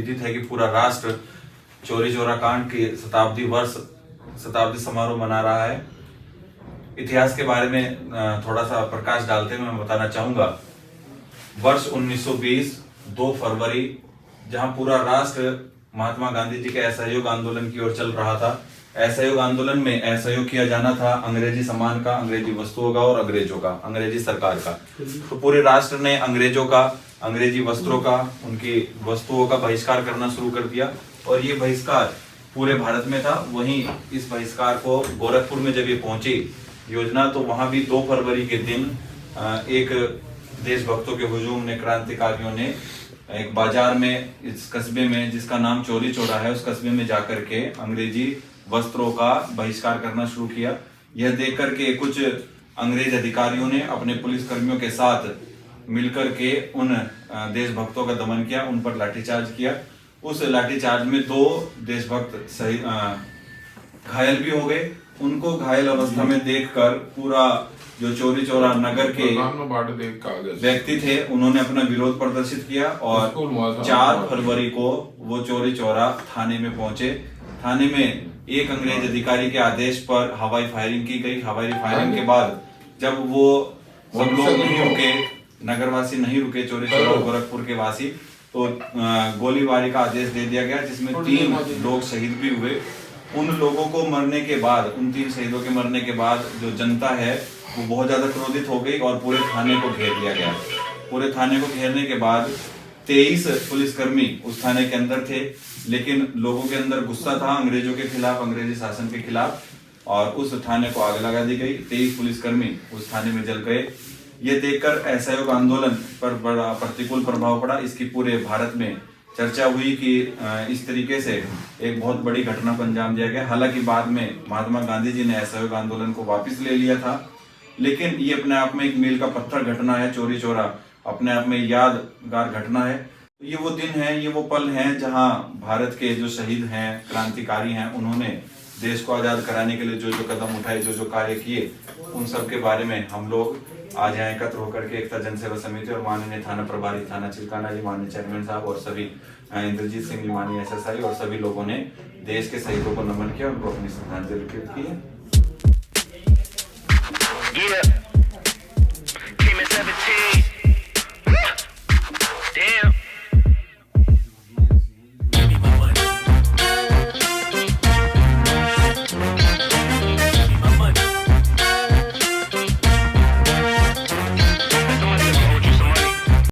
विदित है कि पूरा राष्ट्र चौरी चौरा कांड के शताब्दी समारोह मना रहा है। इतिहास के बारे में थोड़ा सा प्रकाश डालते हुए मैं बताना चाहूंगा, वर्ष 1920 2 फरवरी, जहां पूरा राष्ट्र महात्मा गांधी जी के असहयोग आंदोलन की ओर चल रहा था। असहयोग आंदोलन में असहयोग किया जाना था अंग्रेजी सामान का, अंग्रेजी वस्तुओं का और अंग्रेजों का, अंग्रेजी सरकार का। तो पूरे राष्ट्र ने अंग्रेजों का, अंग्रेजी वस्त्रों का, उनकी वस्तुओं का बहिष्कार करना शुरू कर दिया और ये बहिष्कार पूरे भारत में था। वहीं इस बहिष्कार को गोरखपुर में जब ये पहुंची योजना, तो वहां भी 2 फरवरी के दिन एक देशभक्तों के हुजूम ने, क्रांतिकारियों ने एक बाजार में, इस कस्बे में जिसका नाम चौरी चौरा है, उस कस्बे में जाकर के अंग्रेजी वस्त्रों का बहिष्कार करना शुरू किया। यह देख करके कुछ अंग्रेज अधिकारियों ने अपने पुलिस कर्मियों के साथ मिलकर के उन देशभक्तों का दमन किया, उन पर लाठीचार्ज किया। उस लाठीचार्ज में 2 देशभक्त घायल भी हो गए। उनको घायल अवस्था में देखकर पूरा जो चौरी चौरा नगर के व्यक्ति थे, उन्होंने अपना विरोध प्रदर्शित किया और 4 फरवरी को वो चौरी चौरा थाने में पहुंचे। थाने में एक अंग्रेज अधिकारी के आदेश पर हवाई फायरिंग की गई। हवाई फायरिंग के बाद जब वो सब लोग नहीं रुके, नगरवासी नहीं रुके, चौरी चौरा और गोरखपुर के वासी, तो गोलीबारी का आदेश दे दिया गया, जिसमें 3 लोग शहीद भी हुए। उन लोगों को मरने के बाद, उन 3 शहीदों के मरने के बाद जो जनता है वो बहुत ज्यादा क्रोधित हो गई और पूरे थाने को घेर लिया गया। पूरे थाने को घेरने के बाद 23 पुलिसकर्मी उस थाने के अंदर थे, लेकिन लोगों के अंदर गुस्सा था अंग्रेजों के खिलाफ, अंग्रेजी शासन के खिलाफ, और उस थाने को आग लगा दी गई। 23 पुलिसकर्मी उस थाने में जल गए। ये देखकर असहयोग आंदोलन पर बड़ा प्रतिकूल प्रभाव पड़ा। इसकी पूरे भारत में चर्चा हुई कि इस तरीके से एक बहुत बड़ी घटना को अंजाम दिया गया। हालांकि बाद में महात्मा गांधी जी ने असहयोग आंदोलन को वापस ले लिया था, लेकिन ये अपने आप में एक मील का पत्थर घटना है। चौरी चौरा अपने आप में यादगार घटना है। ये वो दिन है, ये वो पल हैं जहां भारत के जो शहीद हैं, क्रांतिकारी हैं, उन्होंने देश को आजाद कराने के लिए जो जो कदम उठाए, जो जो कार्य किए, उन सब के बारे में हम लोग आज यहाँ एकत्र होकर के एकता जनसेवा समिति और माननीय थाना प्रभारी थाना चिल्काना जी, माननीय चेयरमैन साहब और सभी इंद्रजीत सिंह जी, माननीय SSI और सभी लोगों ने देश के शहीदों को नमन किया, उनको अपनी श्रद्धांजलि अर्पित की है।